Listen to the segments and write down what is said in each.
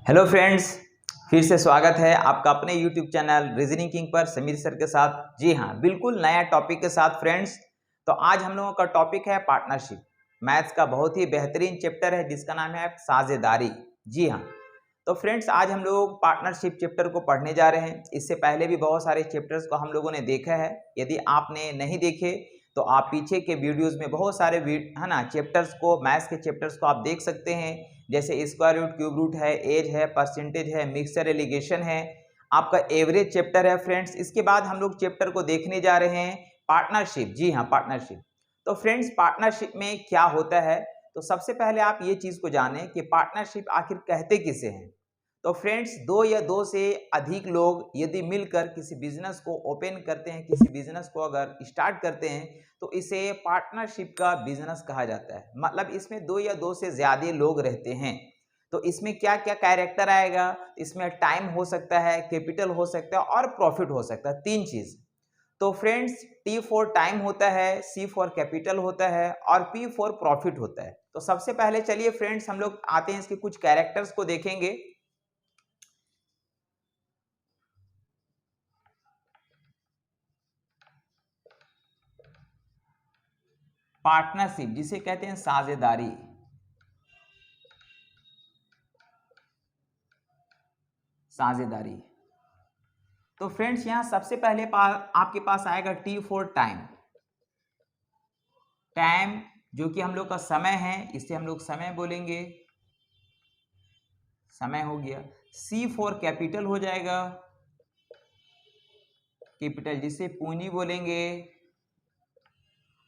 Hello friends, फिर से स्वागत है आपका अपने यूट्यूब चैनल रीजनिंग किंग पर समीर सर के साथ। जी हाँ, बिल्कुल नया टॉपिक के साथ फ्रेंड्स। तो आज हम लोगों का टॉपिक है पार्टनरशिप। मैथ्स का बहुत ही बेहतरीन चैप्टर है जिसका नाम है साझेदारी। जी हाँ, तो फ्रेंड्स आज हम लोग पार्टनरशिप चैप्टर को पढ़ने जा रहे हैं। इससे पहले भी बहुत सारे चैप्टर्स को हम लोगों ने देखा है। यदि आपने नहीं देखे तो आप पीछे के वीडियोस में बहुत सारे है ना चैप्टर्स को, मैथ्स के चैप्टर्स को आप देख सकते हैं। जैसे स्क्वायर रूट, क्यूब रूट है, एज है, परसेंटेज है, मिक्सचर एलिगेशन है, आपका एवरेज चैप्टर है फ्रेंड्स। इसके बाद हम लोग चैप्टर को देखने जा रहे हैं पार्टनरशिप। जी हाँ, पार्टनरशिप। तो फ्रेंड्स पार्टनरशिप में क्या होता है, तो सबसे पहले आप ये चीज को जानें कि पार्टनरशिप आखिर कहते किसे हैं। तो फ्रेंड्स दो या दो से अधिक लोग यदि मिलकर किसी बिजनेस को ओपन करते हैं, किसी बिजनेस को अगर स्टार्ट करते हैं तो इसे पार्टनरशिप का बिजनेस कहा जाता है। मतलब इसमें दो या दो से ज्यादा लोग रहते हैं। तो इसमें क्या क्या कैरेक्टर आएगा, इसमें टाइम हो सकता है, कैपिटल हो सकता है और प्रॉफिट हो सकता है, तीन चीज। तो फ्रेंड्स टी फॉर टाइम होता है, सी फॉर कैपिटल होता है और पी फॉर प्रॉफिट होता है। तो सबसे पहले चलिए फ्रेंड्स हम लोग आते हैं इसके कुछ कैरेक्टर्स को देखेंगे। पार्टनरशिप जिसे कहते हैं साझेदारी। साझेदारी तो फ्रेंड्स यहां सबसे पहले आपके पास आएगा टी फॉर टाइम। टाइम जो कि हम लोग का समय है, इसे हम लोग समय बोलेंगे, समय हो गया। सी फॉर कैपिटल हो जाएगा, कैपिटल जिसे पूंजी बोलेंगे।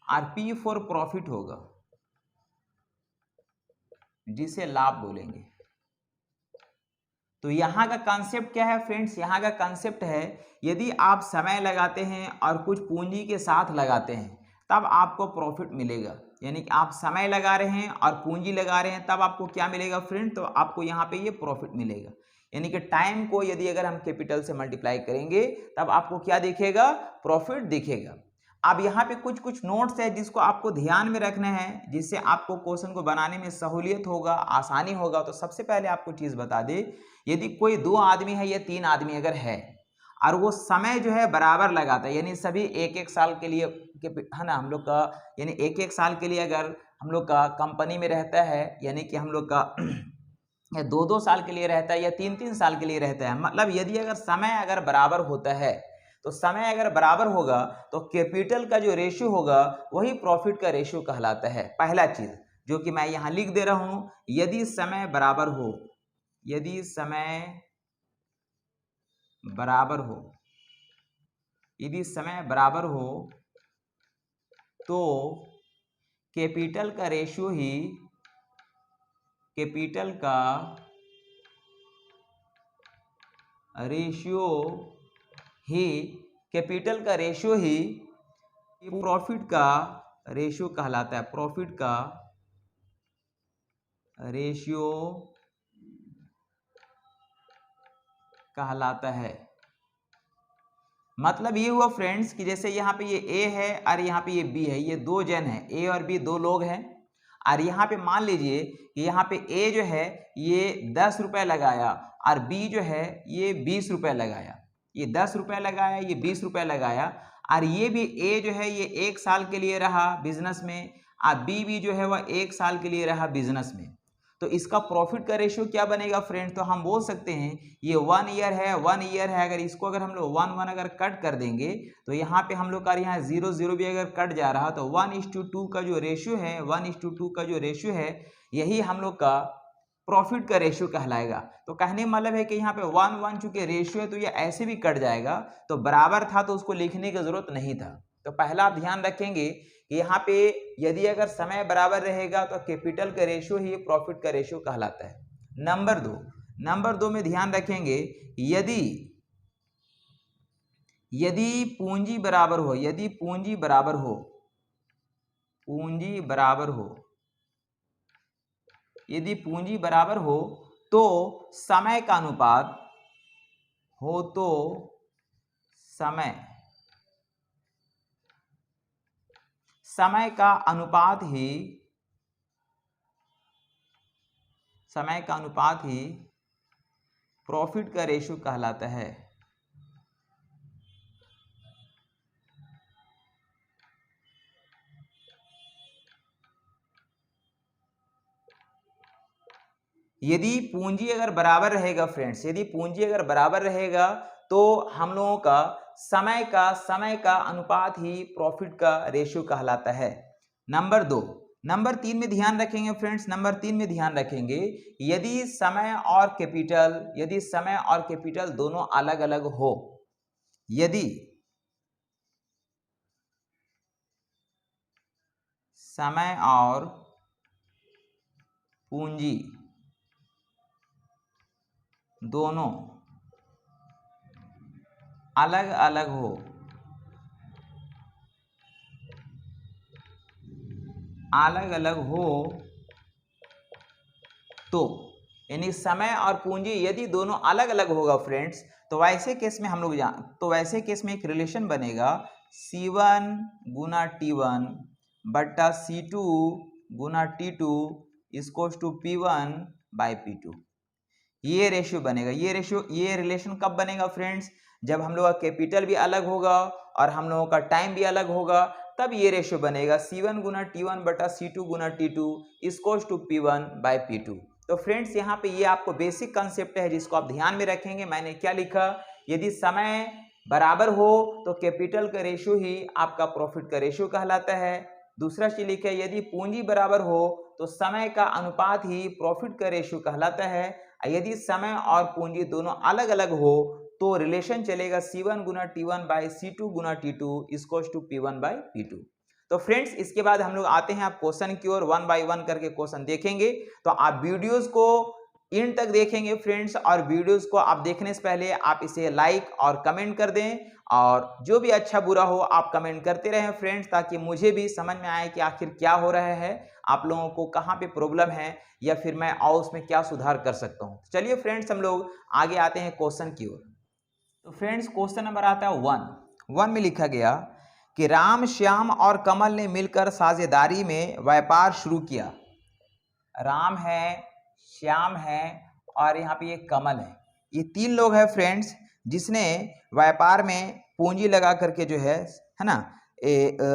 और पी फॉर प्रॉफिट होगा जिसे लाभ बोलेंगे। तो यहाँ का कॉन्सेप्ट क्या है फ्रेंड्स, यहाँ का कॉन्सेप्ट है यदि आप समय लगाते हैं और कुछ पूंजी के साथ लगाते हैं तब आपको प्रॉफिट मिलेगा। यानी कि आप समय लगा रहे हैं और पूंजी लगा रहे हैं तब आपको क्या मिलेगा फ्रेंड, तो आपको यहाँ पे ये प्रॉफिट मिलेगा। यानी कि टाइम को यदि अगर हम कैपिटल से मल्टीप्लाई करेंगे तब आपको क्या दिखेगा, प्रॉफिट दिखेगा। अब यहाँ पे कुछ कुछ नोट्स है जिसको आपको ध्यान में रखना है, जिससे आपको क्वेश्चन को बनाने में सहूलियत होगा, आसानी होगा। तो सबसे पहले आपको चीज बता दे, यदि कोई दो आदमी है या तीन आदमी अगर है और वो समय जो है बराबर लगाता है, यानी सभी एक एक साल के लिए है ना, हम लोग का यानी एक एक साल के लिए अगर हम लोग का कंपनी में रहता है, यानी कि हम लोग का या दो दो साल के लिए रहता है या तीन तीन साल के लिए रहता है, मतलब यदि अगर समय अगर बराबर होता है तो समय अगर बराबर होगा तो कैपिटल का जो रेशियो होगा वही प्रॉफिट का रेशियो कहलाता है। पहला चीज जो कि मैं यहाँ लिख दे रहा हूं, यदि समय बराबर हो, यदि समय बराबर हो, यदि समय बराबर हो तो कैपिटल का रेशियो ही, कैपिटल का रेशियो ही, कैपिटल का रेशियो ही प्रॉफिट का रेशियो कहलाता है। प्रॉफिट का रेशियो कहलाता है। मतलब ये हुआ फ्रेंड्स कि जैसे यहाँ पे ये ए है और यहाँ पे ये बी है, ये दो जन है, ए और बी दो लोग हैं। और यहाँ पे मान लीजिए कि यहाँ पे ए जो है ये 10 रुपए लगाया और बी जो है ये 20 रुपए लगाया। ये 10 रुपए लगाया, ये 20 रुपए लगाया। और ये भी ए जो है ये 1 साल के लिए रहा बिजनेस में और बी भी जो है वह 1 साल के लिए रहा बिजनेस में। तो इसका प्रॉफिट का रेशियो क्या बनेगा फ्रेंड, तो हम बोल सकते हैं ये 1 ईयर है, 1 ईयर है। अगर इसको अगर हम लोग 1 1 अगर कट कर देंगे तो यहाँ पे हम लोग का यहाँ 0 0 भी अगर कट जा रहा तो 1:2 का जो रेशियो है, 1:2 का जो रेशियो है यही हम लोग का प्रॉफिट का रेशियो कहलाएगा। तो कहने मतलब है कि यहाँ पे 1 1 चूंकि रेशियो है तो ये ऐसे भी कट जाएगा, तो बराबर था तो उसको लिखने की जरूरत नहीं था। तो पहला आप ध्यान रखेंगे कि यहाँ पे यदि अगर समय बराबर रहेगा तो कैपिटल का रेशियो ही प्रॉफिट का रेशियो कहलाता है। नंबर दो में ध्यान रखेंगे, यदि यदि पूंजी बराबर हो, यदि पूंजी बराबर हो, पूंजी बराबर हो, यदि पूंजी बराबर हो तो समय का अनुपात हो, तो समय का अनुपात ही, समय का अनुपात ही प्रॉफिट का रेशियो कहलाता है। यदि पूंजी अगर बराबर रहेगा फ्रेंड्स, यदि पूंजी अगर बराबर रहेगा तो हम लोगों का समय का अनुपात ही प्रॉफिट का रेशियो कहलाता है। नंबर 2, नंबर 3 में ध्यान रखेंगे फ्रेंड्स, नंबर 3 में ध्यान रखेंगे, यदि समय और कैपिटल दोनों अलग अलग हो, यदि समय और पूंजी दोनों अलग अलग हो, तो यानी समय और पूंजी यदि दोनों अलग अलग होगा फ्रेंड्स, तो वैसे केस में हम लोग तो वैसे केस में एक रिलेशन बनेगा C1 गुना T1 बट्टा C2 गुना T2 equals to P1 by P2। ये रेशियो बनेगा। ये रिलेशन कब बनेगा फ्रेंड्स? जब हम लोग का कैपिटल भी अलग होगा और हम लोगों का टाइम भी अलग होगा, तब ये रेशियो बनेगा C1 गुना T1 बटा C2 गुना T2 equals to P1 by P2। तो फ्रेंड्स यहाँ पे ये आपको बेसिक कंसेप्ट है जिसको आप ध्यान में रखेंगे। मैंने क्या लिखा, यदि समय बराबर हो तो कैपिटल का रेशियो ही आपका प्रॉफिट का रेशियो कहलाता है। दूसरा चीज लिखा है, यदि पूंजी बराबर हो तो समय का अनुपात ही प्रॉफिट का रेशियो कहलाता है। यदि समय और पूंजी दोनों अलग अलग हो तो रिलेशन चलेगा C1 गुना T1 बाई C2 गुना T2 equals to P1 by P2। तो फ्रेंड्स इसके बाद हम लोग आते हैं आप क्वेश्चन की ओर, 1 बाई 1 करके क्वेश्चन देखेंगे। तो आप वीडियोस को इन तक देखेंगे फ्रेंड्स, और वीडियोस को आप देखने से पहले आप इसे लाइक और कमेंट कर दें, और जो भी अच्छा बुरा हो आप कमेंट करते रहें फ्रेंड्स, ताकि मुझे भी समझ में आए कि आखिर क्या हो रहा है, आप लोगों को कहाँ पे प्रॉब्लम है, या फिर मैं और उसमें क्या सुधार कर सकता हूँ। चलिए फ्रेंड्स हम लोग आगे आते हैं क्वेश्चन की ओर। तो फ्रेंड्स क्वेश्चन नंबर आता है 1 में लिखा गया कि राम, श्याम और कमल ने मिलकर साझेदारी में व्यापार शुरू किया। राम है, श्याम है और यहाँ पे ये कमल है, ये 3 लोग हैं फ्रेंड्स, जिसने व्यापार में पूंजी लगा करके जो है ना,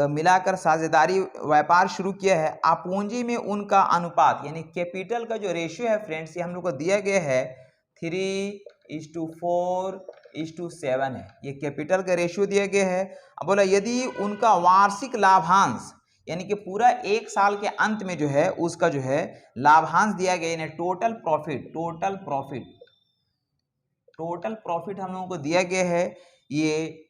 मिलाकर साझेदारी व्यापार शुरू किया है। आप पूंजी में उनका अनुपात यानी कैपिटल का जो रेशियो है फ्रेंड्स, ये हम लोग को दिया गया है 3:4:7 है, ये कैपिटल का रेशियो दिया गया है। अब बोला यदि उनका वार्षिक लाभांश यानी कि पूरा 1 साल के अंत में जो है उसका जो है लाभांश दिया गया, यानी टोटल प्रॉफिट हम लोगों को दिया गया है, ये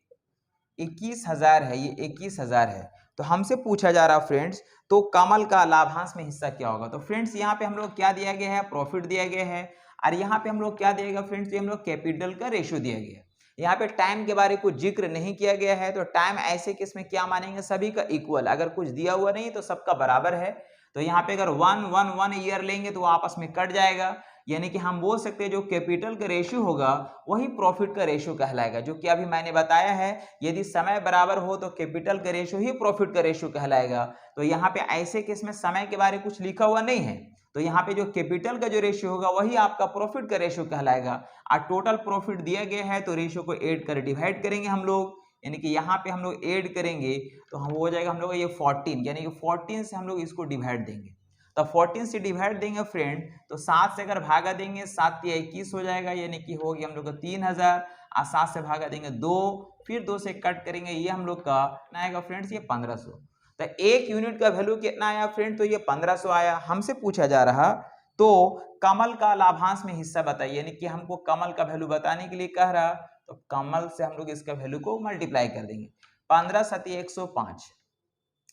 21,000 है, ये 21,000 है। तो हमसे पूछा जा रहा फ्रेंड्स, तो कमल का लाभांश में हिस्सा क्या होगा? तो फ्रेंड्स यहाँ पे हम लोग क्या दिया गया है, प्रॉफिट दिया गया है, और यहाँ पे हम लोग क्या दिया गया फ्रेंड्स, ये हम लोग कैपिटल का रेशियो दिया गया है। यहाँ पे टाइम के बारे में कुछ जिक्र नहीं किया गया है, तो टाइम ऐसे केस में क्या मानेंगे, सभी का इक्वल, अगर कुछ दिया हुआ नहीं तो सबका बराबर है। तो यहाँ पे अगर 1 ईयर लेंगे तो आपस में कट जाएगा, यानी कि हम बोल सकते हैं जो कैपिटल का रेशियो होगा वही प्रॉफिट का रेशियो कहलाएगा, जो कि अभी मैंने बताया है, यदि समय बराबर हो तो कैपिटल का रेशियो ही प्रॉफिट का रेशियो कहलाएगा। तो यहाँ पे ऐसे केस में समय के बारे में कुछ लिखा हुआ नहीं है, तो यहाँ पे जो कैपिटल का जो रेशियो होगा वही आपका प्रॉफिट का रेशियो कहलाएगा। और टोटल प्रॉफिट दिया गया है तो रेशियो को ऐड कर डिवाइड करेंगे हम लोग, यानी कि यहाँ पे हम लोग ऐड करेंगे तो हम हो जाएगा हम लोग ये 14, यानी कि 14 से हम लोग इसको डिवाइड देंगे। तो 14 से डिवाइड देंगे फ्रेंड, तो 7 से अगर भागा देंगे 7 या 21 हो जाएगा, यानी कि हो गया हम लोग का 3000, और 7 से भागा देंगे 2, फिर 2 से कट करेंगे, ये हम लोग का कितना आएगा फ्रेंड्स, ये 1500। तो 1 यूनिट का वैल्यू कितना आया फ्रेंड, तो ये 1500 आया। हमसे पूछा जा रहा तो कमल का लाभांश में हिस्सा बताइए, यानी कि हमको कमल का वैल्यू बताने के लिए कह रहा, तो कमल से हम लोग इसका वैल्यू को मल्टीप्लाई कर देंगे, 15 7 105,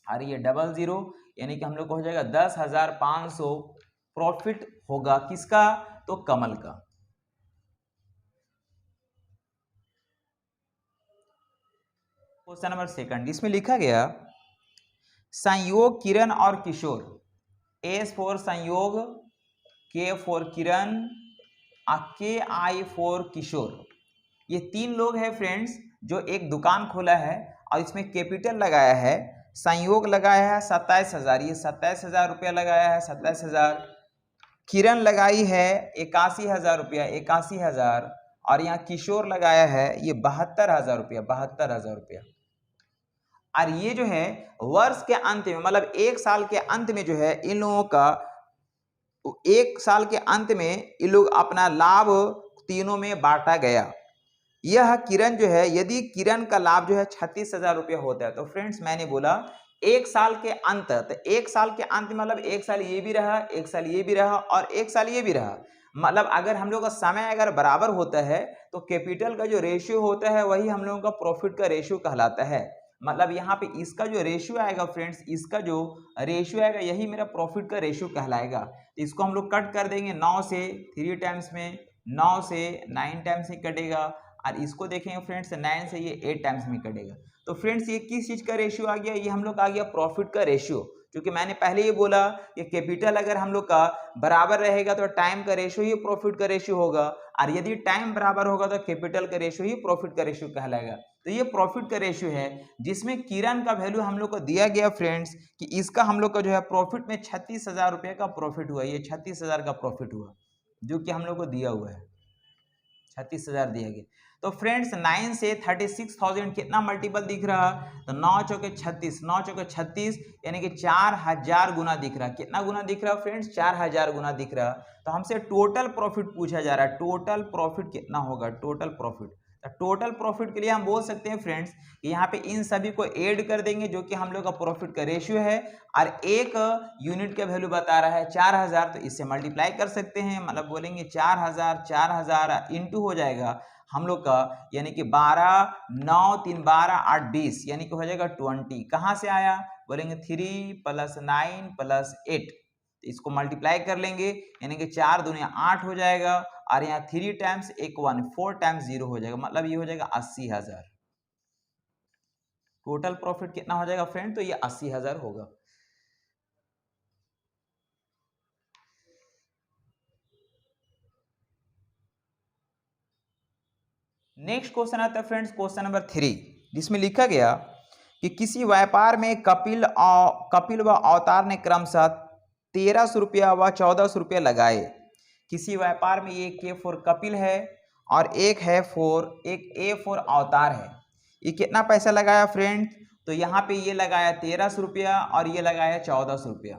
और ये 00, यानी कि हम लोग को हो जाएगा 10,500 प्रॉफिट होगा किसका, तो कमल का। क्वेश्चन नंबर 2, इसमें लिखा गया संयोग किरण और Kishore, S for Sanyog, K for Kiran, KI for Kishore, ये 3 लोग हैं फ्रेंड्स जो एक दुकान खोला है और इसमें कैपिटल लगाया है, संयोग लगाया है 27,000, ये 27,000 रुपया लगाया है, 27,000, किरण लगाई है 81,000 रुपया, 81,000, और यहाँ किशोर लगाया है ये 72,000 रुपया, 72,000 रुपया। और ये जो है वर्ष के अंत में, मतलब एक साल के अंत में जो है इन लोगों का, एक साल के अंत में इन लोग अपना लाभ तीनों में बांटा गया। यह किरण जो है, यदि किरण का लाभ जो है 36,000 रुपया होता है, तो फ्रेंड्स मैंने बोला एक साल के अंत, तो एक साल के अंत मतलब एक साल ये भी रहा, एक साल ये भी रहा और एक साल ये भी रहा, मतलब अगर हम लोग का समय अगर बराबर होता है तो कैपिटल का जो रेशियो होता है वही हम लोगों का प्रॉफिट का रेशियो कहलाता है। मतलब यहाँ पे इसका जो रेशियो आएगा फ्रेंड्स, इसका जो रेशियो आएगा यही मेरा प्रॉफिट का रेशियो कहलाएगा। तो इसको हम लोग कट कर देंगे 9 से 3 टाइम्स में, 9 से 9 टाइम्स में कटेगा, और इसको देखेंगे फ्रेंड्स 9 से ये 8 टाइम्स में कटेगा। तो फ्रेंड्स ये किस चीज का रेशियो आ गया, ये हम लोग आ गया प्रॉफिट का रेशियो। क्योंकि मैंने पहले ही बोला कि कैपिटल अगर हम लोग का बराबर रहेगा तो टाइम का रेशियो ही प्रॉफिट का रेशियो होगा, और यदि टाइम बराबर होगा तो कैपिटल का रेशियो ही प्रॉफिट का रेशियो कहलाएगा। तो ये प्रॉफिट का रेशियो है जिसमें किरण का वैल्यू हम लोग को दिया गया फ्रेंड्स, कि इसका हम लोग का जो है प्रॉफिट में 36,000 रुपये का प्रॉफिट हुआ, ये 36,000 का प्रॉफिट हुआ जो कि हम लोग को दिया हुआ है, 36,000 दिया गया। तो फ्रेंड्स 9 से 36,000 कितना मल्टीपल दिख रहा, तो 9 चौके 36, 9 चौके 36 यानी कि 4,000 गुना दिख रहा। कितना गुना दिख रहा फ्रेंड्स, 4,000 गुना दिख रहा। तो हमसे टोटल प्रॉफिट पूछा जा रहा है, टोटल प्रॉफिट कितना होगा, टोटल प्रॉफिट। टोटल प्रॉफिट के लिए हम बोल सकते हैं फ्रेंड्स कि यहाँ पे इन सभी को ऐड कर देंगे जो कि हम लोग का प्रॉफिट का रेशियो है, और एक यूनिट का वैल्यू बता रहा है 4,000, तो इससे मल्टीप्लाई कर सकते हैं, मतलब बोलेंगे 4,000, 4,000 इंटू हो जाएगा हम लोग का, यानी कि 12, 9, 3, 12, 8, 20, यानी कि हो जाएगा 20। कहाँ से आया, बोलेंगे 3 + 9 + 8, इसको मल्टीप्लाई कर लेंगे, यानी कि 4 दूनी 8 हो जाएगा, और यहाँ 3 टाइम्स 1 1, 4 टाइम्स 0 हो जाएगा, मतलब ये हो जाएगा 80,000। टोटल प्रॉफिट कितना हो जाएगा फ्रेंड, तो ये 80,000 होगा। नेक्स्ट क्वेश्चन आता है फ्रेंड्स, क्वेश्चन नंबर 3, जिसमें लिखा गया कि किसी व्यापार में कपिल व अवतार ने क्रमशः 1,300 रुपया व 1,400 रुपया लगाए। किसी व्यापार में एक के फॉर कपिल है और एक ए फॉर अवतार है। ये कितना पैसा लगाया फ्रेंड, तो यहाँ पे ये लगाया 1,300 रुपया और ये लगाया 1,400 रुपया,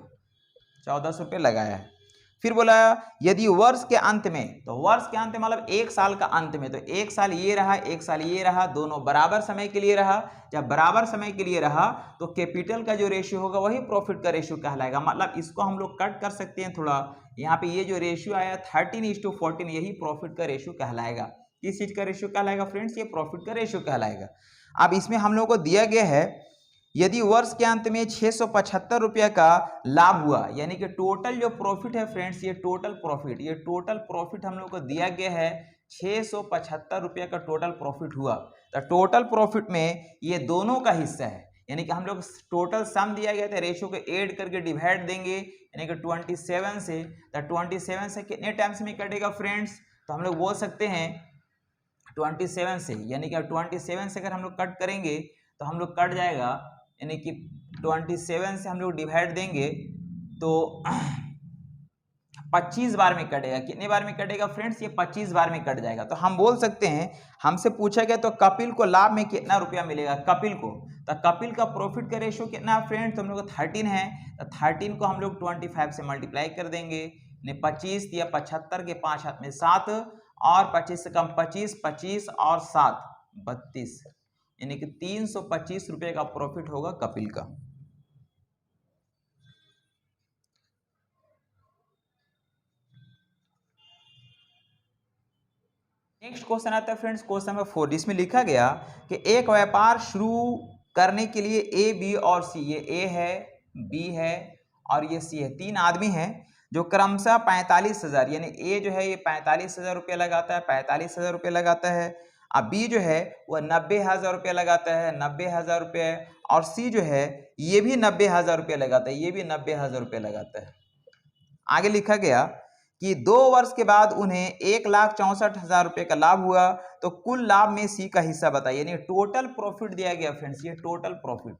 1,400 रुपये लगाया है। फिर बोला यदि वर्ष के अंत में, तो वर्ष के अंत में मतलब एक साल का अंत में, तो एक साल ये रहा, एक साल ये रहा, दोनों बराबर समय के लिए रहा। जब बराबर समय के लिए रहा तो कैपिटल का जो रेशियो होगा वही प्रॉफिट का रेशियो कहलाएगा। मतलब इसको हम लोग कट कर सकते हैं थोड़ा, यहाँ पे ये जो रेशियो आया 13:14, यही प्रॉफिट का रेशियो कहलाएगा। किस चीज का रेशियो कहलाएगा फ्रेंड्स, ये प्रॉफिट का रेशियो कहलाएगा। अब इसमें हम लोग को दिया गया है यदि वर्ष के अंत में 675 रुपये का लाभ हुआ, यानी कि टोटल जो प्रॉफिट है फ्रेंड्स, ये टोटल प्रॉफिट हम लोग को दिया गया है 675 रुपये का टोटल प्रॉफिट हुआ। तो टोटल प्रॉफिट में ये दोनों का हिस्सा है, यानी कि हम लोग टोटल सम दिया गया था, रेशियो को ऐड करके डिवाइड देंगे, यानी कि 27 से, तो 27 से कितने टाइम्स में कटेगा फ्रेंड्स, तो हम लोग बोल सकते हैं 27 से, यानी कि 27 से अगर हम लोग कट करेंगे तो हम लोग कट जाएगा, यानी कि 27 से हम लोग डिवाइड देंगे तो 25 बार में कटेगा। कितने बार में कटेगा फ्रेंड्स, ये 25 बार में कट जाएगा। तो हम बोल सकते हैं, हमसे पूछा गया तो कपिल को लाभ में कितना रुपया मिलेगा कपिल को, तो कपिल का प्रॉफिट का रेशियो कितना है फ्रेंड्स, तो हम लोग 13 है, तो 13 को हम लोग 25 से मल्टीप्लाई कर देंगे, 25 या 75 के 5 हाथ में 7, और 25 से कम 25, 25 और 7 32, यानी कि 325 रुपये का प्रॉफिट होगा कपिल का। नेक्स्ट क्वेश्चन आता है फ्रेंड्स, क्वेश्चन नंबर 4, जिसमें लिखा गया कि एक व्यापार शुरू करने के लिए ए, बी और सी, ये ए है, बी है और ये सी है, 3 आदमी हैं जो क्रमशः 45,000, यानी ए जो है ये 45,000 रुपये लगाता है, 45,000 रुपये लगाता है, अब बी जो है वह 90,000 रुपये लगाता है, 90,000 रुपये, और सी जो है ये भी 90,000 रुपये लगाता है, ये भी 90,000 रुपये लगाता है। आगे लिखा गया कि 2 वर्ष के बाद उन्हें 1,64,000 रुपये का लाभ हुआ, तो कुल लाभ में सी का हिस्सा बताइए, यानी टोटल प्रॉफिट दिया गया फ्रेंड्स, ये टोटल प्रॉफिट,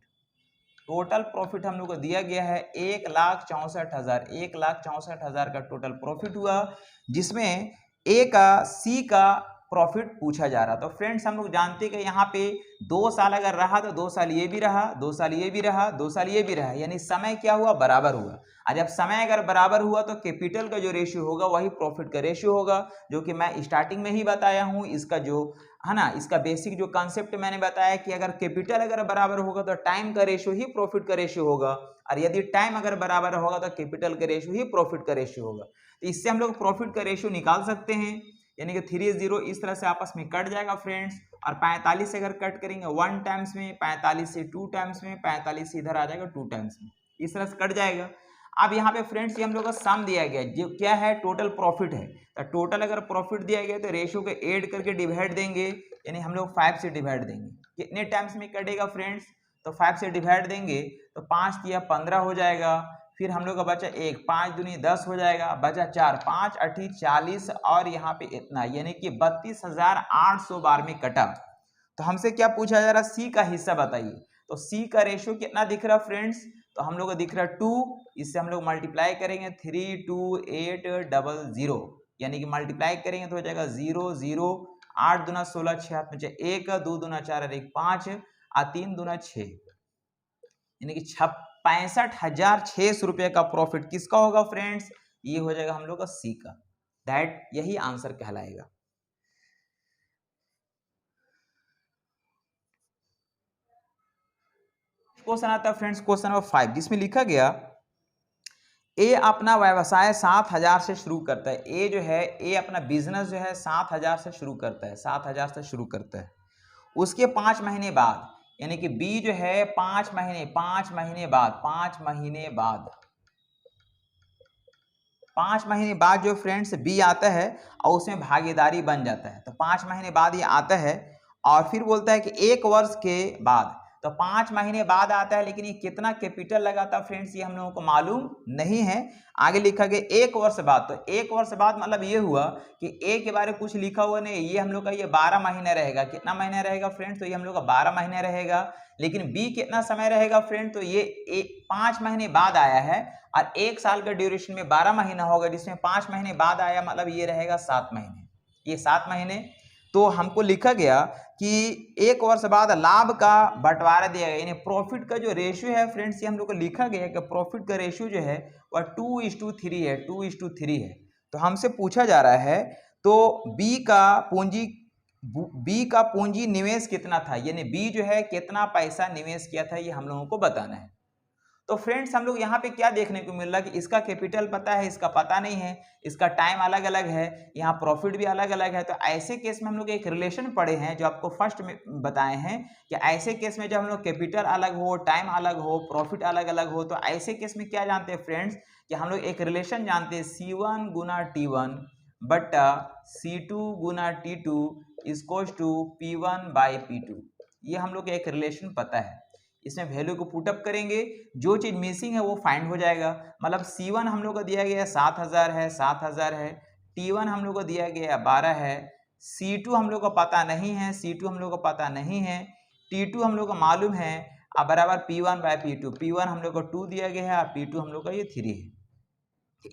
टोटल प्रॉफिट हम लोग को दिया गया है 1,64,000, 1,64,000 का टोटल प्रॉफिट हुआ, जिसमें ए का सी का प्रॉफिट पूछा जा रहा। तो फ्रेंड्स हम लोग जानते हैं कि यहाँ पे 2 साल अगर रहा तो 2 साल ये भी रहा, 2 साल ये भी रहा, 2 साल ये भी रहा, यानी समय क्या हुआ, बराबर हुआ। और जब समय अगर बराबर हुआ तो कैपिटल का जो रेशियो होगा वही प्रॉफिट का रेशियो होगा, जो कि मैं स्टार्टिंग में ही बताया हूँ। इसका जो है ना, इसका बेसिक जो कॉन्सेप्ट मैंने बताया कि अगर कैपिटल अगर बराबर होगा तो टाइम का रेशियो ही प्रॉफिट का रेशियो होगा, और यदि टाइम अगर बराबर होगा तो कैपिटल का रेशियो ही प्रॉफिट का रेशियो होगा। तो इससे हम लोग प्रॉफिट का रेशियो निकाल सकते हैं, यानी कि 3 0 इस तरह से आपस में कट जाएगा फ्रेंड्स। और 45 से अगर कट करेंगे 1 टाइम्स में, 45 से 2 टाइम्स में, 45 से इधर आ जाएगा 2 टाइम्स में, इस तरह से कट जाएगा। अब यहाँ पे फ्रेंड्स ये हम लोग का सम दिया गया है, जो क्या है, टोटल प्रॉफिट है। तो टोटल अगर प्रॉफिट दिया गया तो रेशियो को ऐड करके डिवाइड देंगे, यानी हम लोग 5 से डिवाइड देंगे। कितने टाइम्स में कटेगा फ्रेंड्स, तो 5 से डिवाइड देंगे तो 5 तिया 15 हो जाएगा। फिर हम लोग का बचा 1, 5 दूनी 10 हो जाएगा, बचा 4, 5 8 40, और यहाँ पे इतना, यानी कि 32,800 बार में कटा। तो हमसे क्या पूछा जा रहा, सी का हिस्सा बताइए। तो सी का रेशियो कितना दिख रहा फ्रेंड्स, तो हम लोग को दिख रहा 2, इससे हम लोग मल्टीप्लाई करेंगे 32800, यानी कि मल्टीप्लाई करेंगे तो हो जाएगा 0 0, 8 दूना 16, 6 हाथ में 1, 2 दूना 4 और 1 5, और 3 दूना 6, यानी कि 65,600 रुपये का प्रॉफिट किसका होगा फ्रेंड्स, ये हो जाएगा हम लोग का सी का। दैट यही आंसर कहलाएगा। क्वेश्चन आता है फ्रेंड्स, क्वेश्चन नंबर 5, जिसमें लिखा गया ए अपना व्यवसाय 7,000 से शुरू करता है। ए जो है, ए अपना बिजनेस जो है 7,000 से शुरू करता है, 7,000 से शुरू करता है। उसके 5 महीने बाद, यानी कि बी जो है 5 महीने बाद 5 महीने बाद जो फ्रेंड्स बी आता है और उसमें भागीदारी बन जाता है। तो 5 महीने बाद ये आता है, और फिर बोलता है कि 1 वर्ष के बाद, तो 5 महीने बाद आता है, लेकिन ये कितना कैपिटल लगाता है फ्रेंड्स ये हम लोगों को मालूम नहीं है। आगे लिखा गया 1 वर्ष बाद, तो 1 वर्ष बाद मतलब ये हुआ कि ए के बारे में कुछ लिखा हुआ नहीं, ये हम लोग का ये 12 महीने रहेगा। कितना महीने रहेगा फ्रेंड्स, तो ये हम लोग का 12 महीने रहेगा। लेकिन बी कितना समय रहेगा फ्रेंड, तो ये 5 महीने बाद आया है, और 1 साल का ड्यूरेशन में 12 महीना होगा, जिसमें 5 महीने बाद आया, मतलब ये रहेगा 7 महीने, ये 7 महीने। तो हमको लिखा गया कि 1 वर्ष बाद लाभ का बंटवारा दिया गया, यानी प्रॉफिट का जो रेशियो है फ्रेंड्स, ये हम लोग को लिखा गया कि प्रॉफिट का रेशियो जो है वह 2:3 है, 2:3 है। तो हमसे पूछा जा रहा है, तो बी का पूंजी निवेश कितना था, यानी बी जो है कितना पैसा निवेश किया था, ये हम लोगों को बताना है। तो फ्रेंड्स हम लोग यहाँ पे क्या देखने को मिल रहा है कि इसका कैपिटल पता है, इसका पता नहीं है, इसका टाइम अलग अलग है, यहाँ प्रॉफिट भी अलग अलग है। तो ऐसे केस में हम लोग एक रिलेशन पढ़े हैं जो आपको फर्स्ट में बताए हैं कि ऐसे केस में जब हम लोग कैपिटल अलग हो, टाइम अलग हो, प्रॉफिट अलग अलग हो, तो ऐसे केस में क्या जानते हैं फ्रेंड्स कि हम लोग एक रिलेशन जानते हैं, C1 गुना T1 बट्टा C2 गुना T2 equals to P1 by P2। ये हम लोग को एक रिलेशन पता है। इसमें वैल्यू को पुटअप करेंगे, जो चीज मिसिंग है वो फाइंड हो जाएगा। मतलब C1 हम लोग को दिया गया है 7,000 है, 7,000 है। T1 हम लोग को दिया गया है 12 है। C2 हम लोग को पता नहीं है, C2 हम लोग को पता नहीं है। T2 हम लोग को मालूम है, अब बराबर P1 बाय P2। P1 हम लोग को 2 दिया गया है और P2 हम लोग का ये 3 है।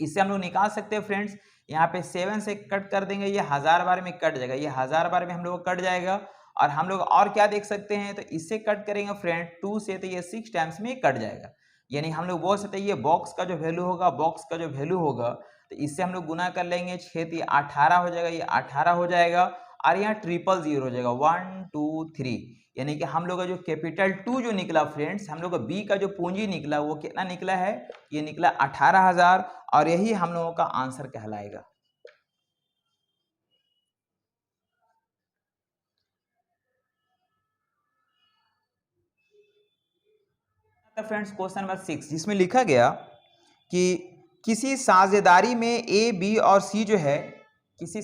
इससे हम लोग निकाल सकते हैं फ्रेंड्स, यहाँ पे 7 से कट कर देंगे, ये 1000 बार में कट जाएगा, ये 1000 बार में हम लोग कट जाएगा। और हम लोग और क्या देख सकते हैं, तो इससे कट करेंगे फ्रेंड 2 से, तो ये 6 टाइम्स में कट जाएगा। यानी हम लोग बोल सकते हैं ये बॉक्स का जो वैल्यू होगा, बॉक्स का जो वैल्यू होगा, तो इससे हम लोग गुना कर लेंगे, 6 तो ये 18 हो जाएगा, ये 18 हो जाएगा, और यहाँ 000 हो जाएगा, 1 2 3। यानी कि हम लोग का जो कैपिटल 2 जो निकला फ्रेंड्स, हम लोग का बी का जो पूंजी निकला वो कितना निकला है, ये निकला 18,000, और यही हम लोगों का आंसर कहलाएगा। फ्रेंड्स क्वेश्चन नंबर 6, जिसमें लिखा गया कि किसी साझेदारी में ए बी और सी जो है, किसी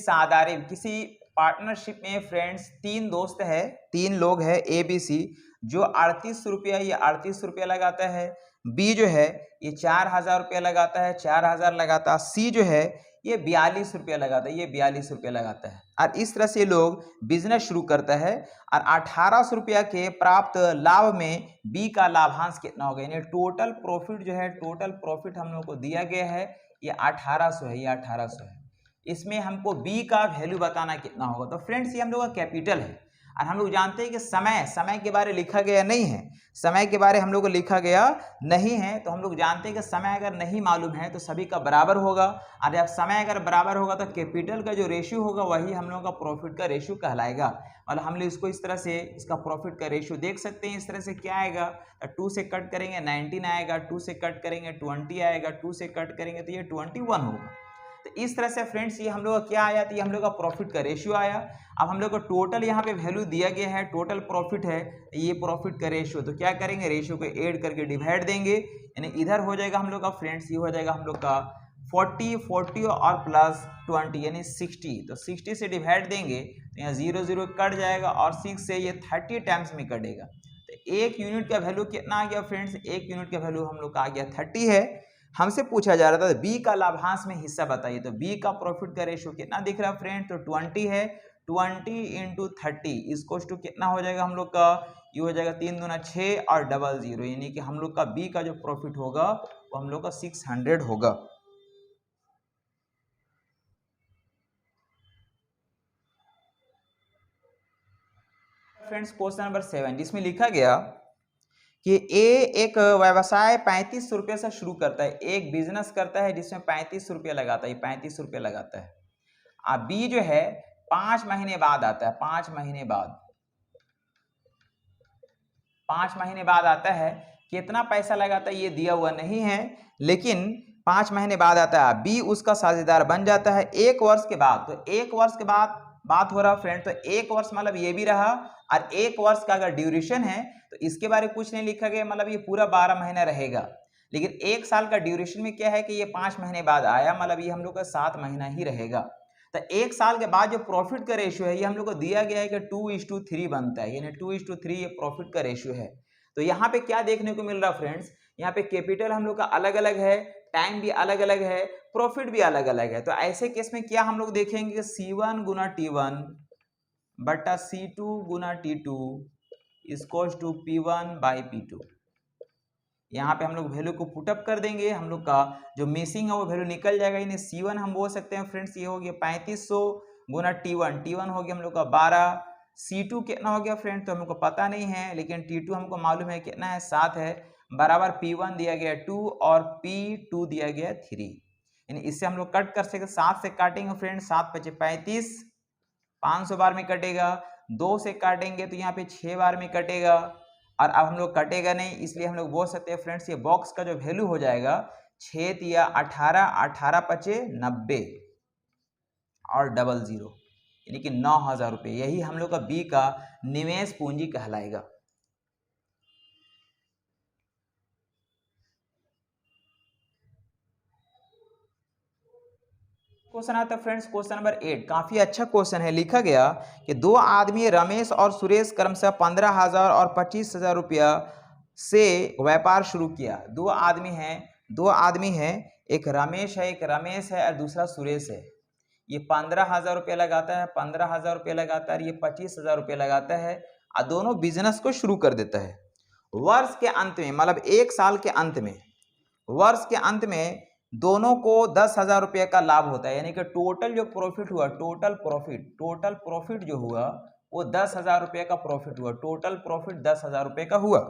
पार्टनरशिप में फ्रेंड्स 3 दोस्त है, 3 लोग है ए बी सी, जो 38 रुपया, ये 38 रुपया लगाता है। बी जो है ये 4,000 रुपया लगाता है, 4,000 लगाता है। सी जो है ये 42 रुपया लगाता है, ये 42 रुपया लगाता है। और इस तरह से लोग बिजनेस शुरू करता है और 1800 रुपया के प्राप्त लाभ में बी का लाभांश कितना होगा, यानी टोटल प्रॉफिट जो है, टोटल प्रॉफिट हम लोग को दिया गया है ये 1800 है, ये 1800 है। इसमें हमको बी का वैल्यू बताना कितना होगा। तो फ्रेंड्स ये हम लोग का कैपिटल है और हम लोग जानते हैं कि समय के बारे लिखा गया नहीं है, समय के बारे हम लोग को लिखा गया नहीं है। तो हम लोग जानते हैं कि समय अगर नहीं मालूम है तो सभी का बराबर होगा, और जब समय अगर बराबर होगा तो कैपिटल का जो रेशियो होगा वही हम लोग का प्रॉफिट का रेशियो कहलाएगा। और हम लोग इसको इस तरह से इसका प्रॉफिट का रेशियो देख सकते हैं। इस तरह से क्या आएगा, 2 से कट करेंगे 19 आएगा, 2 से कट करेंगे 20 आएगा, 2 से कट करेंगे तो ये 21 होगा। तो इस तरह से फ्रेंड्स ये हम लोग का क्या आया, तो ये हम लोग का प्रॉफिट का रेशियो आया। अब हम लोग को टोटल यहाँ पे वैल्यू दिया गया है, टोटल प्रॉफिट है, ये प्रॉफिट का रेशियो। तो क्या करेंगे, रेशियो को ऐड करके डिवाइड देंगे, यानी इधर हो जाएगा हम लोग का फ्रेंड्स, ये हो जाएगा हम लोग का 40 और प्लस 20 यानी 60। तो 60 से डिवाइड देंगे तो यहाँ 0 0 कट जाएगा और 6 से ये 30 टाइम्स में कटेगा। तो एक यूनिट का वैल्यू कितना आ गया फ्रेंड्स, एक यूनिट का वैल्यू हम लोग का आ गया 30 है। हमसे पूछा जा रहा था बी का लाभांश में हिस्सा बताइए। तो बी का प्रॉफिट का रेशियो कितना दिख रहा है फ्रेंड, तो 20 है, 20 इंटू 30 इसको टू कितना हो जाएगा हम लोग का, ये हो जाएगा 3 दूना 6 और डबल 0, यानी कि हम लोग का बी का जो प्रॉफिट होगा वो हम लोग का 600 होगा। फ्रेंड्स क्वेश्चन नंबर 7 जिसमें लिखा गया कि ए एक व्यवसाय 35 रुपये से शुरू करता है, एक बिजनेस करता है जिसमें 35 रुपये लगाता है, 35 रुपये लगाता है। अब बी जो है 5 महीने बाद आता है, 5 महीने बाद, 5 महीने बाद आता है। कितना पैसा लगाता है ये दिया हुआ नहीं है, लेकिन 5 महीने बाद आता है। बी उसका साझेदार बन जाता है 1 वर्ष के बाद। तो 1 वर्ष के बाद बात हो रहा है फ्रेंड, तो 1 वर्ष मतलब ये भी रहा, और 1 वर्ष का अगर ड्यूरेशन है तो इसके बारे में कुछ नहीं लिखा गया, मतलब ये पूरा 12 महीना रहेगा। लेकिन 1 साल का ड्यूरेशन में क्या है कि ये 5 महीने बाद आया, मतलब ये हम लोग का 7 महीना ही रहेगा। तो 1 साल के बाद जो प्रॉफिट का रेशियो है ये हम लोग को दिया गया है कि 2:3 बनता है, यानी 2:3 ये प्रॉफिट का रेशियो है। तो यहाँ पे क्या देखने को मिल रहा फ्रेंड्स, यहाँ पे कैपिटल हम लोग का अलग अलग है, टाइम भी अलग अलग है, प्रॉफिट भी अलग अलग है। तो ऐसे केस में क्या हम लोग देखेंगे कि C1 गुना T1 बटा C2 गुना T2 equals to P1 by P2। यहाँ पे हम लोग वैल्यू को पुटअप कर देंगे, हम लोग का जो मिसिंग है वो वैल्यू निकल जाएगा। यानी C1 हम बोल सकते हैं फ्रेंड्स, ये हो गया 3500 गुना T1, T1 हो गया हम लोग का 12, C2 कितना हो गया फ्रेंड तो हमको पता नहीं है, लेकिन T2 हमको मालूम है कितना है 7 है, बराबर P1 दिया गया 2 और P2 दिया गया 3। यानी इससे हम लोग कट कर सकते, 7 से काटेंगे फ्रेंड, 7 × 5 = 35, 500 बार में कटेगा, 2 से काटेंगे तो यहाँ पे 6 बार में कटेगा, और अब हम लोग कटेगा नहीं, इसलिए हम लोग बोल सकते हैं फ्रेंड्स ये बॉक्स का जो वैल्यू हो जाएगा 6 या 18, 18 × 5 = 90 और डबल 0, यानी कि 9000 रुपये। यही हम लोग का बी का निवेश पूंजी कहलाएगा। क्वेश्चन आता है फ्रेंड्स क्वेश्चन नंबर 8, काफी अच्छा क्वेश्चन है। लिखा गया कि 2 आदमी रमेश और सुरेश क्रमशः 15,000 और 25,000 रुपया से व्यापार शुरू किया। 2 आदमी हैं, एक रमेश है और दूसरा सुरेश है। ये 15,000 रुपया लगाता है, 15,000 रुपया लगाता है, ये 25,000 रुपया लगाता है, और दोनों बिजनेस को शुरू कर देता है। वर्ष के अंत में, मतलब 1 साल के अंत में, वर्ष के अंत में दोनों को 10,000 रुपये का लाभ होता है। यानी कि टोटल जो प्रॉफिट हुआ, टोटल प्रॉफिट जो हुआ वो 10,000 रुपये का प्रॉफिट हुआ, टोटल प्रॉफिट 10,000 रुपये का हुआ।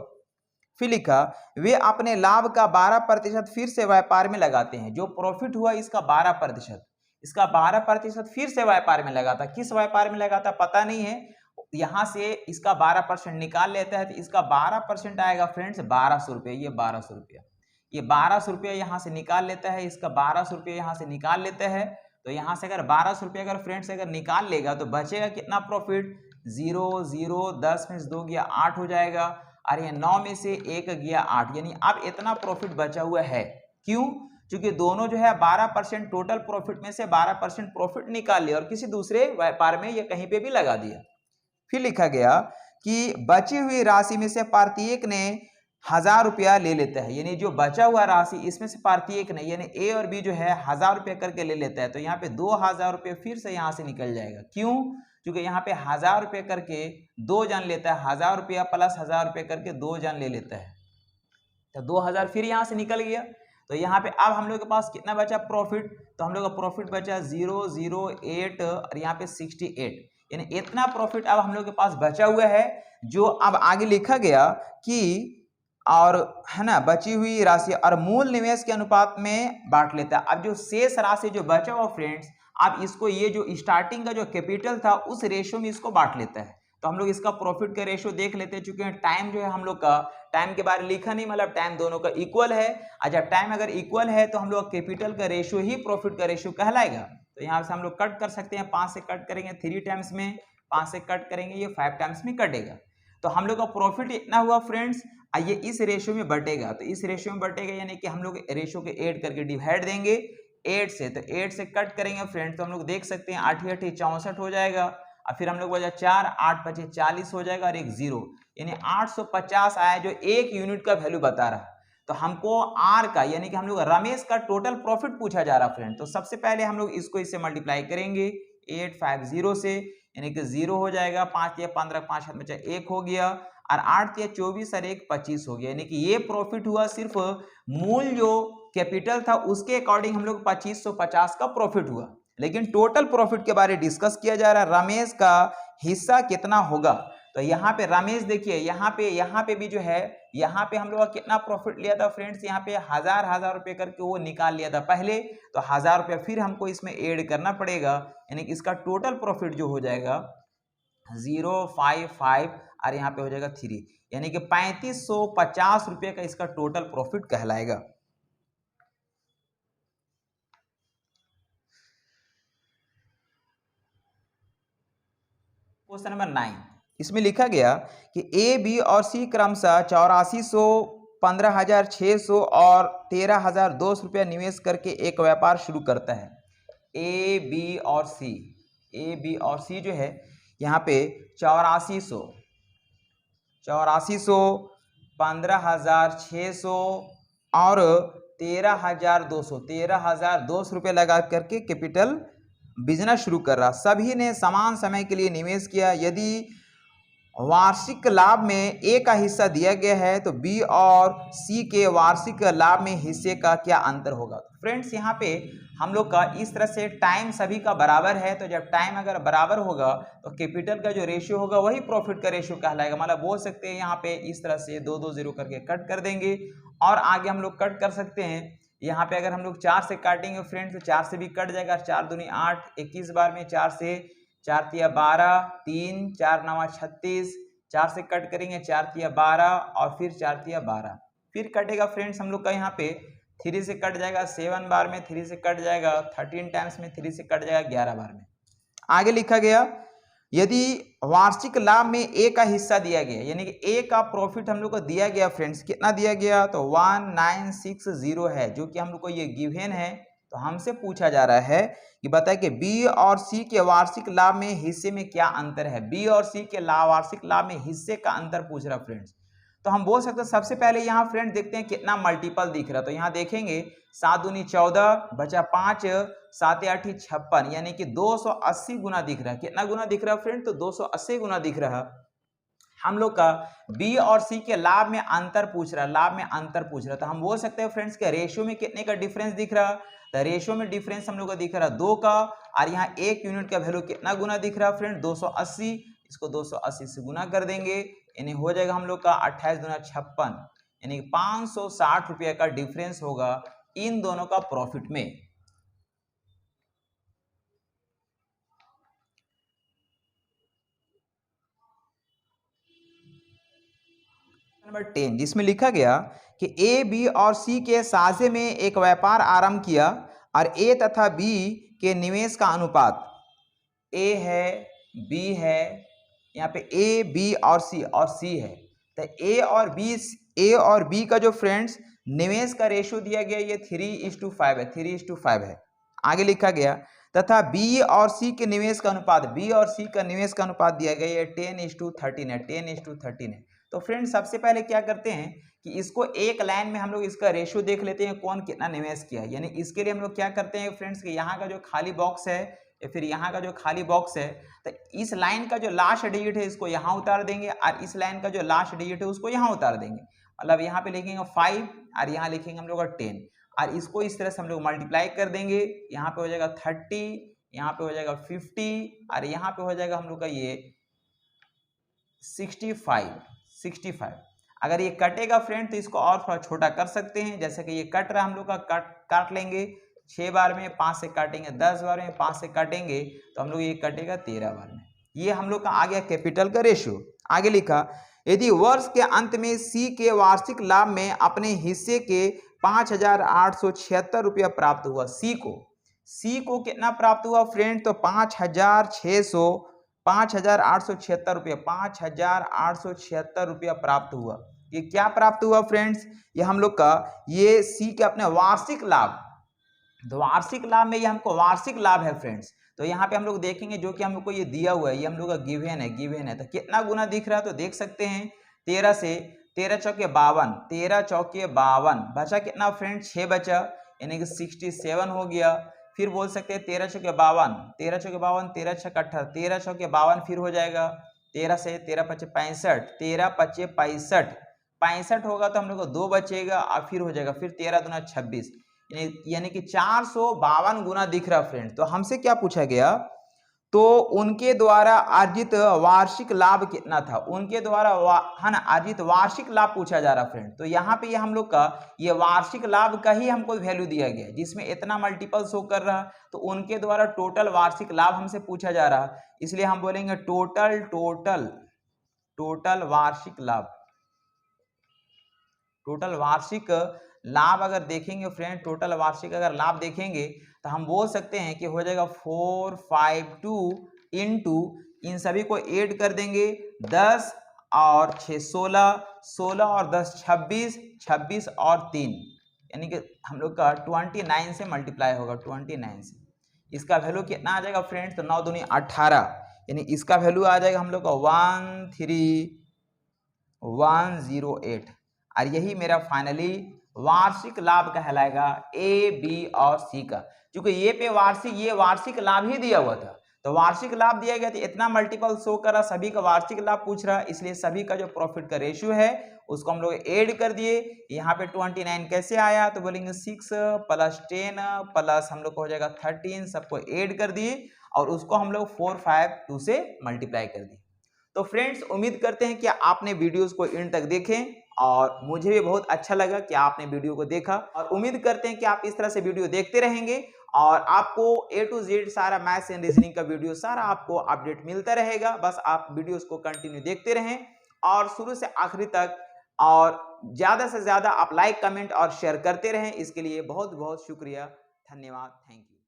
फिर लिखा वे अपने लाभ का 12% फिर से व्यापार में लगाते हैं। जो प्रॉफिट हुआ इसका 12% फिर से व्यापार में लगाता। किस व्यापार में लगाता पता नहीं है, यहां से इसका 12% निकाल लेता है, तो इसका 12% आएगा फ्रेंड्स 1200 रुपये। ये 1200 रुपया, ये 1200 रुपया यहाँ से निकाल लेता है, इसका 1200 रुपया यहाँ से निकाल लेता है। तो यहाँ से अगर 1200 रुपया अगर फ्रेंड्स अगर निकाल लेगा तो बचेगा कितना प्रॉफिट, 0 0 10 में से 2 गया 8 हो जाएगा, और ये 9 में से 1 गया 8, यानी अब इतना प्रॉफिट बचा हुआ है। क्यों? क्योंकि दोनों जो है 12% टोटल प्रॉफिट में से 12% प्रॉफिट निकाल लिया और किसी दूसरे व्यापार में या कहीं पे भी लगा दिया। फिर लिखा गया कि बची हुई राशि में से प्रत्येक ने 1000 रुपया ले लेता है, यानी जो बचा हुआ राशि इसमें से प्रत्येक नहीं, यानी ए और बी जो है 1000 रुपया करके ले लेता है, तो यहाँ पे 2000 रुपये फिर से यहाँ से निकल जाएगा। क्यों? क्योंकि यहाँ पे 1000 रुपये करके 2 जन लेता है, 1000 रुपया प्लस 1000 रुपये करके 2 जन ले लेता है, तो 2000 फिर यहाँ से निकल गया। तो यहाँ पे अब हम लोग के पास कितना बचा प्रॉफिट, तो हम लोग का प्रॉफिट बचा 008 और यहाँ पे 68, यानी इतना प्रॉफिट अब हम लोग के पास बचा हुआ है, जो अब आगे लिखा गया कि और है ना बची हुई राशि और मूल निवेश के अनुपात में बांट लेता है। अब जो शेष राशि जो बचा हुआ फ्रेंड्स, अब इसको ये जो स्टार्टिंग का जो कैपिटल था उस रेशो में इसको बांट लेता है। तो हम लोग इसका प्रॉफिट का रेशो देख लेते हैं, चूंकि टाइम जो है हम लोग का टाइम के बारे में लिखा नहीं, मतलब टाइम दोनों का इक्वल है। अच्छा, टाइम अगर इक्वल है तो हम लोग कैपिटल का रेशो ही प्रॉफिट का रेशो कहलाएगा। तो यहाँ से हम लोग कट कर सकते हैं, 5 से कट करेंगे 3 टाइम्स में, 5 से कट करेंगे ये 5 टाइम्स में कटेगा। तो हम लोग का प्रॉफिट इतना हुआ फ्रेंड्स, ये इस रेशो में बटेगा, तो इस रेशो में बटेगा यानी कि हम लोग रेशो के 8 करके डिवाइड देंगे 8 से, तो 8 से कट करेंगे फ्रेंड्स, तो हम लोग देख सकते हैं 8 8 64 हो जाएगा, और फिर हम लोग बचा 4 8 5 40 हो जाएगा और एक 0, यानी 850 आया, जो 1 यूनिट का वैल्यू बता रहा है। तो हमको आर का यानी कि हम लोग रमेश का टोटल प्रॉफिट पूछा जा रहा फ्रेंड। तो सबसे पहले हम लोग इसको इससे मल्टीप्लाई करेंगे 850 से, यानी कि 0 हो जाएगा, 5 या 15 5 हाथ बचा 1 हो गया, और 8 या 24 और 1 25 हो गया, यानी कि ये प्रॉफिट हुआ सिर्फ मूल जो कैपिटल था उसके अकॉर्डिंग हम लोग 2550 का प्रॉफिट हुआ। लेकिन टोटल प्रॉफिट के बारे में डिस्कस किया जा रहा है, रमेश का हिस्सा कितना होगा। तो यहाँ पे रमेश देखिए, यहाँ पे भी जो है, यहाँ पे हम लोग का कितना प्रॉफिट लिया था फ्रेंड्स, यहाँ पे 1000 रुपये करके वो निकाल लिया था पहले, तो 1000 रुपया फिर हमको इसमें ऐड करना पड़ेगा, यानी कि इसका टोटल प्रॉफिट जो हो जाएगा 055 और यहाँ पे हो जाएगा 3, यानी कि 3550 रुपये का इसका टोटल प्रॉफिट कहलाएगा। क्वेश्चन नंबर 9, इसमें लिखा गया कि ए बी और सी क्रमशः 8400, 15600 और 13200 रुपया निवेश करके एक व्यापार शुरू करता है। ए बी और सी जो है यहाँ पे 8400, 15600 और 13200 रुपये लगा करके कैपिटल बिजनेस शुरू कर रहा। सभी ने समान समय के लिए निवेश किया। यदि वार्षिक लाभ में ए का हिस्सा दिया गया है तो बी और सी के वार्षिक लाभ में हिस्से का क्या अंतर होगा। फ्रेंड्स यहाँ पे हम लोग का इस तरह से टाइम सभी का बराबर है, तो जब टाइम अगर बराबर होगा तो कैपिटल का जो रेशियो होगा वही प्रॉफिट का रेशियो कहलाएगा। मतलब बोल सकते हैं यहाँ पे इस तरह से 2 2 0 करके कट कर देंगे, और आगे हम लोग कट कर सकते हैं। यहाँ पे अगर हम लोग 4 से काटेंगे फ्रेंड्स तो 4 से भी कट जाएगा, 4 दूनी 8, 21 बार में 4 से 4 तिया 12, 3 4 9 36, 4 से कट करेंगे 4 तिया 12 और फिर 4 तिया 12, फिर कटेगा फ्रेंड्स हम लोग का यहाँ पे 3 से कट जाएगा, 7 बार में 3 से कट जाएगा, 13 टाइम्स में 3 से कट जाएगा, 11 बार में। आगे लिखा गया यदि वार्षिक लाभ में ए का हिस्सा दिया गया, यानी कि ए का प्रॉफिट हम लोग को दिया गया फ्रेंड्स, कितना दिया गया तो 1960 है, जो कि हम लोग को ये गिवन है। तो हमसे पूछा जा रहा है कि बताए कि बी और सी के वार्षिक लाभ में हिस्से में क्या अंतर है। बी और सी के वार्षिक लाभ में हिस्से का अंतर पूछ रहा फ्रेंड्स। तो हम बोल सकते हैं सबसे पहले यहाँ फ्रेंड देखते हैं कितना मल्टीपल दिख रहा है। तो यहाँ देखेंगे 7 दूनी 14 बचा 5, 7 8 56, यानी कि 280 गुना दिख रहा है। कितना गुना दिख रहा है फ्रेंड तो 280 गुना दिख रहा है। हम लोग का बी और सी के लाभ में अंतर पूछ रहा है, लाभ में अंतर पूछ रहा है। तो हम बोल सकते हैं फ्रेंड्स के रेशियो में कितने का डिफरेंस दिख रहा है, तो रेशियो में डिफरेंस हम लोग का दिख रहा है 2 का, और यहाँ 1 यूनिट का वैल्यू कितना गुना दिख रहा है फ्रेंड 280, इसको 280 से गुना कर देंगे, यानी हो जाएगा हम लोग का 28 दूना 56, यानी 560 रुपये का डिफरेंस होगा इन दोनों का प्रॉफिट में। नंबर 10 जिसमें लिखा गया कि ए बी और सी के साझे में एक व्यापार आरंभ किया और ए तथा बी के निवेश का अनुपात ए है, बी है, यहाँ पे ए बी और सी है। तो ए और बी का जो फ्रेंड्स निवेश का रेशियो दिया गया ये 3:5 है, 3:5 है। आगे लिखा गया तथा बी और सी के निवेश का अनुपात, बी और सी का निवेश का अनुपात दिया गया ये 10:13 है, 10:13 है। तो फ्रेंड्स सबसे पहले क्या करते हैं कि इसको एक लाइन में हम लोग इसका रेशियो देख लेते हैं कौन कितना निवेश किया है। यानी इसके लिए हम लोग क्या करते हैं फ्रेंड्स कि यहाँ का जो खाली बॉक्स है या फिर यहाँ का जो खाली बॉक्स है, तो इस लाइन का जो लास्ट डिजिट है इसको यहाँ उतार देंगे और इस लाइन का जो लास्ट डिजिट है उसको यहाँ उतार देंगे। मतलब यहाँ पे लिखेंगे 5 और यहाँ लिखेंगे हम लोग 10 और इसको इस तरह से हम लोग मल्टीप्लाई कर देंगे। यहाँ पे हो जाएगा 30, यहाँ पे हो जाएगा 50 और यहाँ पे हो जाएगा हम लोग का ये 65। अगर ये कटेगा फ्रेंड तो इसको और थोड़ा छोटा कर सकते हैं, जैसे कि ये कट रहा हम लोग का काट लेंगे 6 बार में, 5 से काटेंगे 10 बार में, 5 से काटेंगे तो हम लोग ये कटेगा 13 बार में। ये हम लोग का आ गया कैपिटल का रेशियो। आगे लिखा यदि वर्ष के अंत में सी के वार्षिक लाभ में अपने हिस्से के 5,876 रुपया प्राप्त हुआ। सी को कितना प्राप्त हुआ फ्रेंड? तो 5,876 रुपया, 5,876 रुपया प्राप्त हुआ। ये क्या प्राप्त हुआ फ्रेंड्स? ये हम लोग का ये सी के अपने वार्षिक लाभ, तो वार्षिक लाभ में ये हमको वार्षिक लाभ है फ्रेंड्स। तो यहाँ पे हम लोग देखेंगे जो कि हम लोग को ये दिया हुआ है, ये हम लोग का गिवन है। तो कितना गुना दिख रहा है तो देख सकते हैं 13 से 13 चौके 52, 13 चौके 52, बचा कितना फ्रेंड? 6 बचा, यानी कि 67 हो गया। फिर बोल सकते हैं 13 चौके 52, 13 चौके 52, 13 छक 18, 13 चौके 52 फिर हो जाएगा 13 से 13 पचे 65, 13 पचे 65 होगा तो हम लोग को 2 बचेगा और फिर हो जाएगा फिर 13 दूना 26, यानी कि 452 गुना दिख रहा फ्रेंड। तो हमसे क्या पूछा गया? तो उनके द्वारा अर्जित वार्षिक लाभ कितना था? उनके द्वारा है ना अर्जित वार्षिक लाभ पूछा जा रहा फ्रेंड। तो यहाँ पे ये हम लोग का ये वार्षिक लाभ का ही हमको वैल्यू दिया गया जिसमें इतना मल्टीपल शो कर रहा, तो उनके द्वारा टोटल वार्षिक लाभ हमसे पूछा जा रहा, इसलिए हम बोलेंगे टोटल वार्षिक लाभ। टोटल वार्षिक लाभ अगर देखेंगे फ्रेंड, टोटल वार्षिक अगर लाभ देखेंगे तो हम बोल सकते हैं कि हो जाएगा 452 इंटू इन सभी को ऐड कर देंगे 10 और 6 16, 16 और 10 26, 26 और 3, यानी कि हम लोग का 29 से मल्टीप्लाई होगा, 29 से। इसका वैल्यू कितना आ जाएगा फ्रेंड्स? तो 9 दूनी 18, यानी इसका वैल्यू आ जाएगा हम लोग का 13108। और यही मेरा फाइनली वार्षिक लाभ कहलाएगा ए, बी और सी का। क्योंकि ये पे ये वार्षिक लाभ ही दिया हुआ था, तो वार्षिक लाभ दिया गया तो इतना मल्टीपल शो कर रहा, सभी का वार्षिक लाभ पूछ रहा, इसलिए सभी का जो प्रॉफिट का रेशियो है उसको हम लोग ऐड कर दिए। यहाँ पे 29 कैसे आया? तो बोलेंगे 6 प्लस 10 प्लस हम लोग को हो जाएगा 13, सबको ऐड कर दिए और उसको हम लोग 452 से मल्टीप्लाई कर दिए। तो फ्रेंड्स उम्मीद करते हैं कि आपने वीडियोस को एंड तक देखें और मुझे भी बहुत अच्छा लगा कि आपने वीडियो को देखा, और उम्मीद करते हैं कि आप इस तरह से वीडियो देखते रहेंगे और आपको A to Z सारा मैथ्स एंड रीजनिंग का वीडियो सारा आपको अपडेट मिलता रहेगा। बस आप वीडियोस को कंटिन्यू देखते रहें और शुरू से आखिरी तक, और ज़्यादा से ज़्यादा आप लाइक कमेंट और शेयर करते रहें। इसके लिए बहुत बहुत शुक्रिया, धन्यवाद, थैंक यू।